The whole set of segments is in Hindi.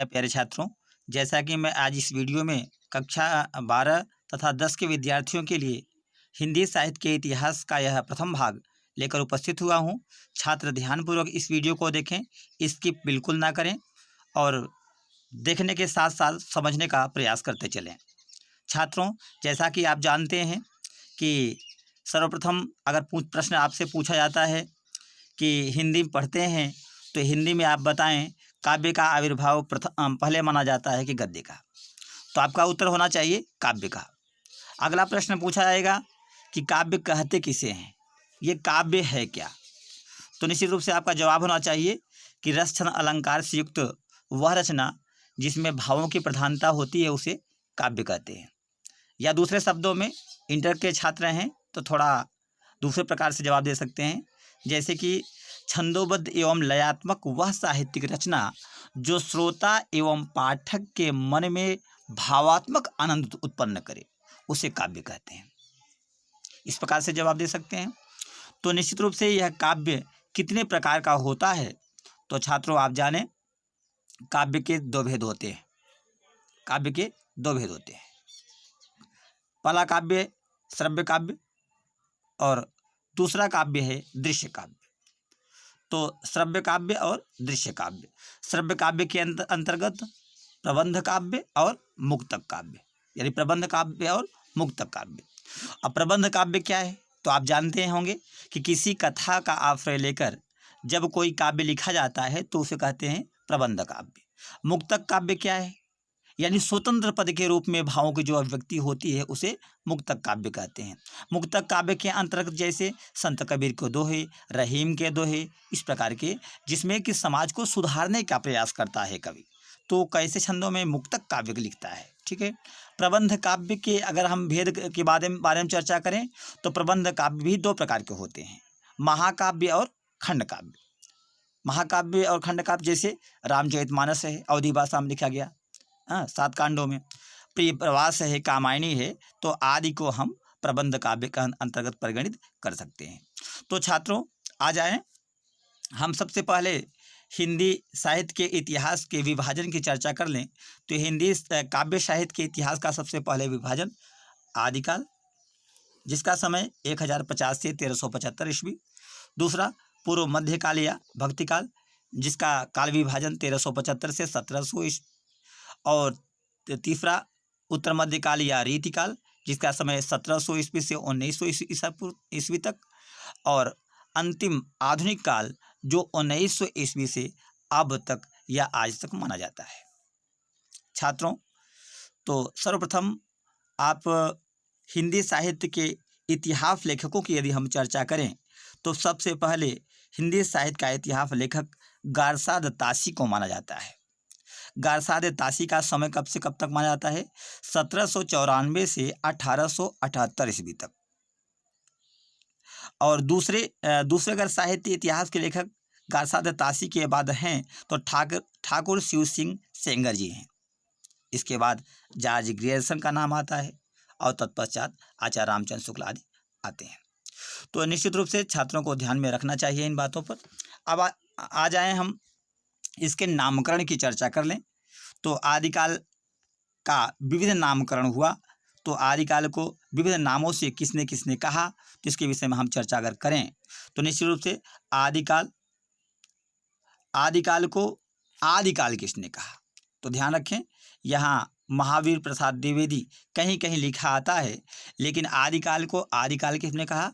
प्यारे छात्रों, जैसा कि मैं आज इस वीडियो में कक्षा 12 तथा 10 के विद्यार्थियों के लिए हिंदी साहित्य के इतिहास का यह प्रथम भाग लेकर उपस्थित हुआ हूं। छात्र ध्यानपूर्वक इस वीडियो को देखें, स्किप बिल्कुल ना करें और देखने के साथ साथ समझने का प्रयास करते चलें। छात्रों, जैसा कि आप जानते हैं कि सर्वप्रथम अगर प्रश्न आपसे पूछा जाता है कि हिंदी पढ़ते हैं तो हिंदी में आप बताएं काव्य का आविर्भाव पहले माना जाता है कि गद्य का। तो आपका उत्तर होना चाहिए काव्य का। अगला प्रश्न पूछा जाएगा कि काव्य कहते किसे हैं, ये काव्य है क्या। तो निश्चित रूप से आपका जवाब होना चाहिए कि रस छंद अलंकार से युक्त वह रचना जिसमें भावों की प्रधानता होती है उसे काव्य कहते हैं। या दूसरे शब्दों में इंटर के छात्र हैं तो थोड़ा दूसरे प्रकार से जवाब दे सकते हैं, जैसे कि छंदोबद्ध एवं लयात्मक वह साहित्यिक रचना जो श्रोता एवं पाठक के मन में भावात्मक आनंद उत्पन्न करे उसे काव्य कहते हैं। इस प्रकार से जवाब दे सकते हैं। तो निश्चित रूप से यह काव्य कितने प्रकार का होता है, तो छात्रों आप जानें काव्य के दो भेद होते हैं। काव्य के दो भेद होते हैं। पहला काव्य श्रव्य काव्य और दूसरा काव्य है दृश्य काव्य। तो श्रव्य काव्य और दृश्य काव्य। श्रव्य काव्य के अंतर्गत प्रबंध काव्य और मुक्तक काव्य, यानी प्रबंध काव्य और मुक्तक काव्य। अब प्रबंध काव्य क्या है, तो आप जानते होंगे कि किसी कथा का आश्रय लेकर जब कोई काव्य लिखा जाता है तो उसे कहते हैं प्रबंध काव्य। मुक्तक काव्य क्या है, यानी स्वतंत्र पद के रूप में भावों की जो अभिव्यक्ति होती है उसे मुक्तक काव्य कहते हैं। मुक्तक काव्य के अंतर्गत जैसे संत कबीर के दोहे, रहीम के दोहे, इस प्रकार के जिसमें कि समाज को सुधारने का प्रयास करता है कवि, तो कैसे छंदों में मुक्तक काव्य लिखता है। ठीक है। प्रबंध काव्य के अगर हम भेद के बारे में चर्चा करें तो प्रबंध काव्य भी दो प्रकार के होते हैं, महाकाव्य और खंड काव्य। महाकाव्य और खंड काव्य जैसे रामचरितमानस है, अवधी भाषा में लिखा गया, 7 कांडों में। प्रिय प्रवास है, कामायनी है, तो आदि को हम प्रबंध काव्य का अंतर्गत परिगणित कर सकते हैं। तो छात्रों आ जाएं, हम सबसे पहले हिंदी साहित्य के इतिहास के विभाजन की चर्चा कर लें। तो हिंदी काव्य साहित्य के इतिहास का सबसे पहले विभाजन आदिकाल, जिसका समय 1050 से 1375 ईस्वी। दूसरा पूर्व मध्यकाल या भक्तिकाल, जिसका काल विभाजन 1375 से 1700 ईस्वी। और तीसरा उत्तर मध्यकाल या रीतिकाल, जिसका समय 1700 ईस्वी से 1900 ईस्वी तक। और अंतिम आधुनिक काल जो 1900 ईस्वी से अब तक या आज तक माना जाता है। छात्रों, तो सर्वप्रथम आप हिंदी साहित्य के इतिहास लेखकों की यदि हम चर्चा करें तो सबसे पहले हिंदी साहित्य का इतिहास लेखक गारसाद तासी को माना जाता है। गारसाद तासी का समय कब से कब तक माना जाता है, 1794 से 1878 ईस्वी तक। और दूसरे अगर साहित्य इतिहास के लेखक गारसाद तासी के बाद हैं तो ठाकुर शिव सिंह सेंगर जी हैं। इसके बाद जॉर्ज ग्रियर्सन का नाम आता है और तत्पश्चात आचार्य रामचंद्र शुक्ल आदि आते हैं। तो निश्चित रूप से छात्रों को ध्यान में रखना चाहिए इन बातों पर। अब आ जाएं हम इसके नामकरण की चर्चा कर लें। तो आदिकाल का विविध नामकरण हुआ, तो आदिकाल को विविध नामों से किसने किसने कहा, तो इसके विषय में हम चर्चा अगर करें तो निश्चित रूप से आदिकाल को आदिकाल किसने कहा, तो ध्यान रखें यहाँ महावीर प्रसाद द्विवेदी कहीं कहीं लिखा आता है, लेकिन आदिकाल को आदिकाल किसने कहा,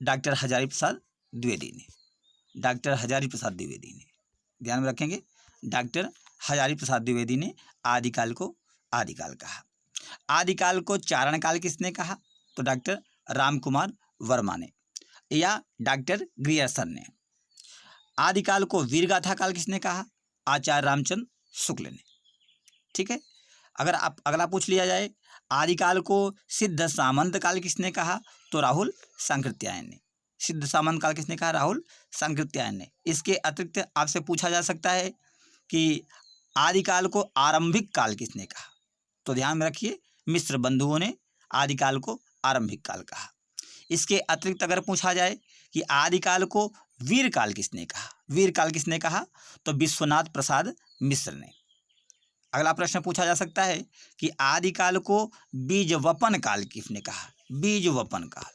डॉक्टर हजारी प्रसाद द्विवेदी ने। डॉक्टर हजारी प्रसाद द्विवेदी ने, ध्यान में रखेंगे, डॉक्टर हजारी प्रसाद द्विवेदी ने आदिकाल को आदिकाल कहा। आदिकाल को चारण काल किसने कहा, तो डॉक्टर रामकुमार वर्मा ने या डॉक्टर ग्रियर्सन ने। आदिकाल को वीरगाथा काल किसने कहा, आचार्य रामचंद्र शुक्ल ने। ठीक है। अगर अगला पूछ लिया जाए आदिकाल को सिद्ध सामंत काल किसने कहा, तो राहुल सांकृत्यायन ने। सिद्ध सामंत काल किसने कहा, राहुल सांकृत्यायन ने। इसके अतिरिक्त आपसे पूछा जा सकता है कि आदिकाल को आरंभिक काल किसने कहा, तो ध्यान में रखिए मिश्र बंधुओं ने आदिकाल को आरंभिक काल कहा। इसके अतिरिक्त अगर पूछा जाए कि आदिकाल को वीर काल किसने कहा, वीर काल किसने कहा, तो विश्वनाथ प्रसाद मिश्र ने। अगला प्रश्न पूछा जा सकता है कि आदिकाल को बीज वपन काल किसने कहा? बीज वपन काल,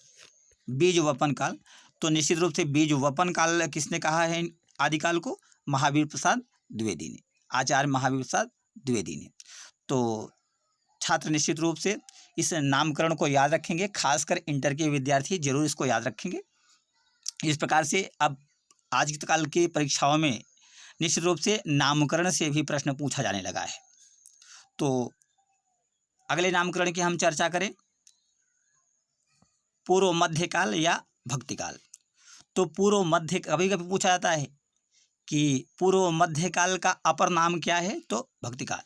बीज वपन काल। तो निश्चित रूप से बीज वपन काल किसने कहा है आदिकाल को? महावीर प्रसाद द्विवेदी ने, आचार्य महावीर प्रसाद द्विवेदी ने। तो छात्र निश्चित रूप से इस नामकरण को याद रखेंगे, खासकर इंटर के विद्यार्थी जरूर इसको याद रखेंगे। इस प्रकार से अब आज काल की परीक्षाओं में निश्चित रूप से नामकरण से भी प्रश्न पूछा जाने लगा है। तो अगले नामकरण की हम चर्चा करें, पूर्व मध्यकाल या भक्तिकाल। तो पूर्व मध्य, कभी कभी पूछा जाता है कि पूर्व मध्यकाल का अपर नाम क्या है? तो भक्तिकाल।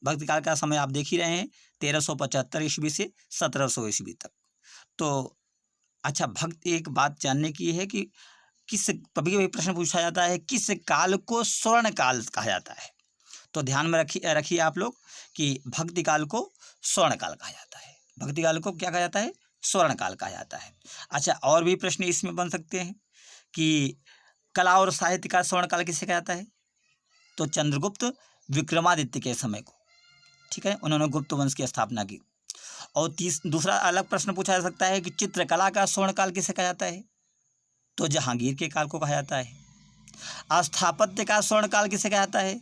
भक्तिकाल का समय आप देख ही रहे हैं, 1375 ईस्वी से 1700 ईस्वी तक। तो अच्छा, एक बात जानने की है कि किस, कभी कभी प्रश्न पूछा जाता है किस काल को स्वर्ण काल कहा जाता है? तो ध्यान में रखिए आप लोग कि भक्ति काल को स्वर्ण काल कहा जाता है। भक्ति काल को क्या कहा जाता है? स्वर्ण काल कहा जाता है। अच्छा, और भी प्रश्न इसमें बन सकते हैं कि कला और साहित्य का स्वर्ण काल किसे कहा जाता है? तो चंद्रगुप्त विक्रमादित्य के समय को, ठीक है, उन्होंने गुप्त वंश की स्थापना की। और दूसरा अलग प्रश्न पूछा जा सकता है कि चित्रकला का स्वर्ण काल किसे कहा जाता है? तो जहांगीर के काल को कहा जाता है। स्थापत्य का स्वर्ण काल किसे कहा जाता है?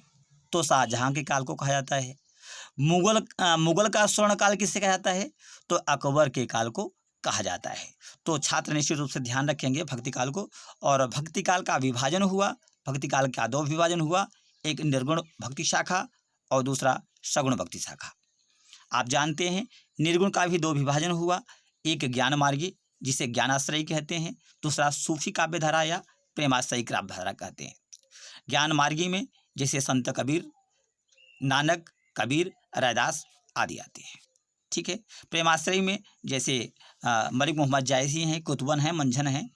तो शाहजहां के काल को कहा जाता है। मुगल का स्वर्ण काल किसे कहा जाता है? तो अकबर के काल को कहा जाता है। तो छात्र निश्चित रूप से ध्यान रखेंगे भक्ति काल को। और भक्ति काल का विभाजन हुआ, भक्ति काल का दो विभाजन हुआ, एक निर्गुण भक्ति शाखा और दूसरा सगुण भक्ति शाखा। आप जानते हैं निर्गुण का भी दो विभाजन हुआ, एक ज्ञान मार्गी जिसे ज्ञानाश्रयी कहते हैं, दूसरा सूफी काव्य धारा या प्रेमाश्रयी काव्य धारा कहते हैं। ज्ञान मार्गी में जैसे संत कबीर, नानक, कबीर, रैदास आदि आते हैं, ठीक है। प्रेमाश्रयी में जैसे मलिक मोहम्मद जायसी हैं, कुतुबन हैं, मंझन हैं,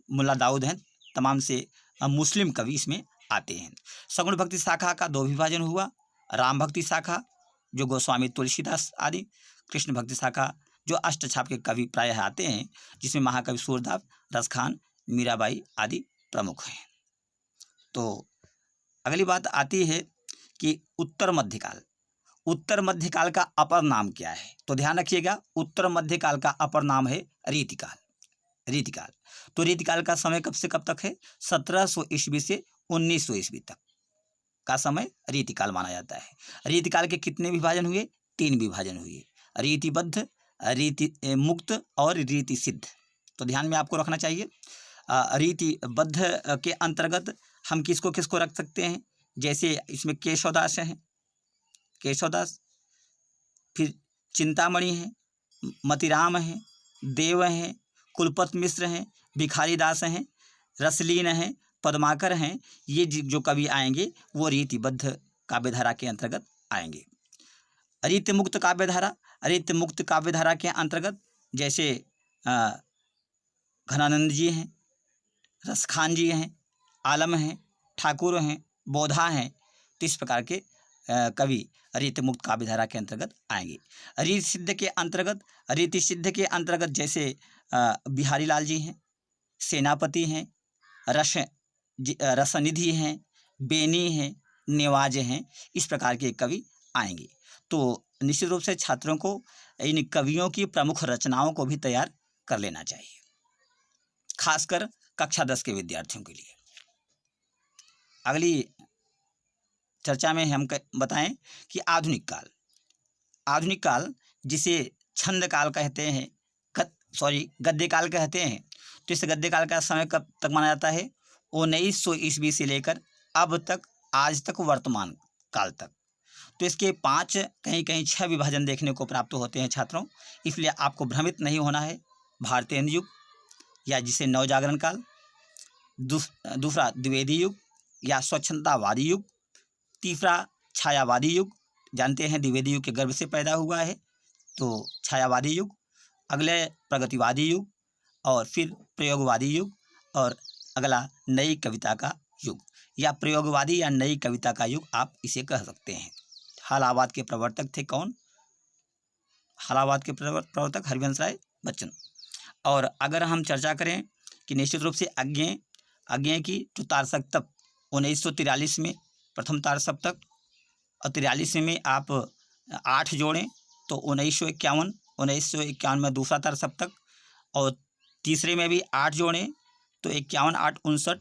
मुल्ला दाऊद हैं, तमाम से मुस्लिम कवि इसमें आते हैं। सगुण भक्ति शाखा का दो विभाजन हुआ, राम भक्ति शाखा जो गोस्वामी तुलसीदास आदि, कृष्ण भक्ति शाखा जो अष्टछाप के कवि प्रायः आते हैं, जिसमें महाकवि सूरदास, रसखान, मीराबाई आदि प्रमुख हैं। तो अगली बात आती है कि उत्तर मध्यकाल। उत्तर मध्यकाल का अपर नाम क्या है? तो ध्यान रखिएगा, उत्तर मध्यकाल का अपर नाम है रीतिकाल। रीतिकाल, तो रीतिकाल का समय कब से कब तक है? 1700 ईस्वी से 1900 ईस्वी तक का समय रीतिकाल माना जाता है। रीतिकाल के कितने विभाजन हुए? 3 विभाजन हुए, रीतिबद्ध, रीति मुक्त और रीति सिद्ध। तो ध्यान में आपको रखना चाहिए। रीतिबद्ध के अंतर्गत हम किसको किसको रख सकते हैं? जैसे इसमें केशवदास हैं, केशवदास, फिर चिंतामणि हैं, मतिराम हैं, देव हैं, कुलपत मिश्र हैं, भिखारी दास हैं, रसलीन हैं, पद्माकर हैं। ये जो कवि आएंगे वो रीतिबद्ध काव्यधारा के अंतर्गत आएंगे। रीति मुक्त काव्यधारा, रीति मुक्त काव्यधारा के अंतर्गत जैसे घनानंद जी हैं, रसखान जी हैं, आलम हैं, ठाकुर हैं, बोधा हैं। तो इस प्रकार के कवि रीति मुक्त काव्यधारा के अंतर्गत आएंगे। रीति सिद्ध के अंतर्गत, रीति सिद्ध के अंतर्गत जैसे बिहारी लाल जी हैं, सेनापति हैं, रसनिधि हैं, बेनी हैं, नेवाज हैं, इस प्रकार के कवि आएंगे। तो निश्चित रूप से छात्रों को इन कवियों की प्रमुख रचनाओं को भी तैयार कर लेना चाहिए, खासकर कक्षा 10 के विद्यार्थियों के लिए। अगली चर्चा में हम बताएं कि आधुनिक काल। आधुनिक काल जिसे छंद काल कहते हैं, गद्य काल कहते हैं। तो इस गद्य काल का समय कब तक माना जाता है? 1900 ईस्वी से लेकर अब तक, आज तक, वर्तमान काल तक। तो इसके 5, कहीं कहीं 6 विभाजन देखने को प्राप्त होते हैं छात्रों, इसलिए आपको भ्रमित नहीं होना है। भारतेंद्र युग या जिसे नवजागरण काल, दूसरा द्विवेदी युग या स्वच्छंदतावादी युग, तीसरा छायावादी युग, जानते हैं द्विवेदी युग के गर्भ से पैदा हुआ है, तो छायावादी युग, अगले प्रगतिवादी युग, और फिर प्रयोगवादी युग, और अगला नई कविता का युग या प्रयोगवादी या नई कविता का युग आप इसे कह सकते हैं। हालावाद के प्रवर्तक थे कौन? हालावाद के प्रवर्तक हरिवंश राय बच्चन। और अगर हम चर्चा करें कि निश्चित रूप से अज्ञेय की जो तार सप्तक 1943 में प्रथम तार सप्तक, और 43 में आप 8 जोड़ें तो 1951, 1951 में दूसरा तार सप्तक, और तीसरे में भी 8 जोड़ें तो 51, 8, 59,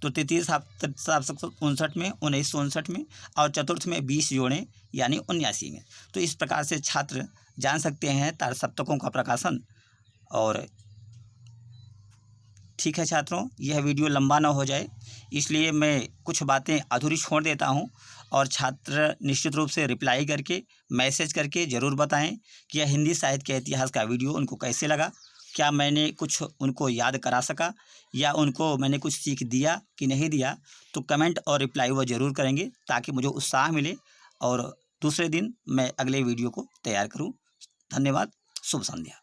तो तृतीय सप्तक 59 में, 1959 में, और चतुर्थ में 20 जोड़ें यानी 79 में। तो इस प्रकार से छात्र जान सकते हैं तार सप्तकों का प्रकाशन। और ठीक है छात्रों, यह वीडियो लंबा ना हो जाए इसलिए मैं कुछ बातें अधूरी छोड़ देता हूं, और छात्र निश्चित रूप से रिप्लाई करके, मैसेज करके ज़रूर बताएं कि यह हिंदी साहित्य के इतिहास का वीडियो उनको कैसे लगा, क्या मैंने कुछ उनको याद करा सका या उनको मैंने कुछ सीख दिया कि नहीं दिया। तो कमेंट और रिप्लाई वो ज़रूर करेंगे ताकि मुझे उत्साह मिले और दूसरे दिन मैं अगले वीडियो को तैयार करूँ। धन्यवाद। शुभ संध्या।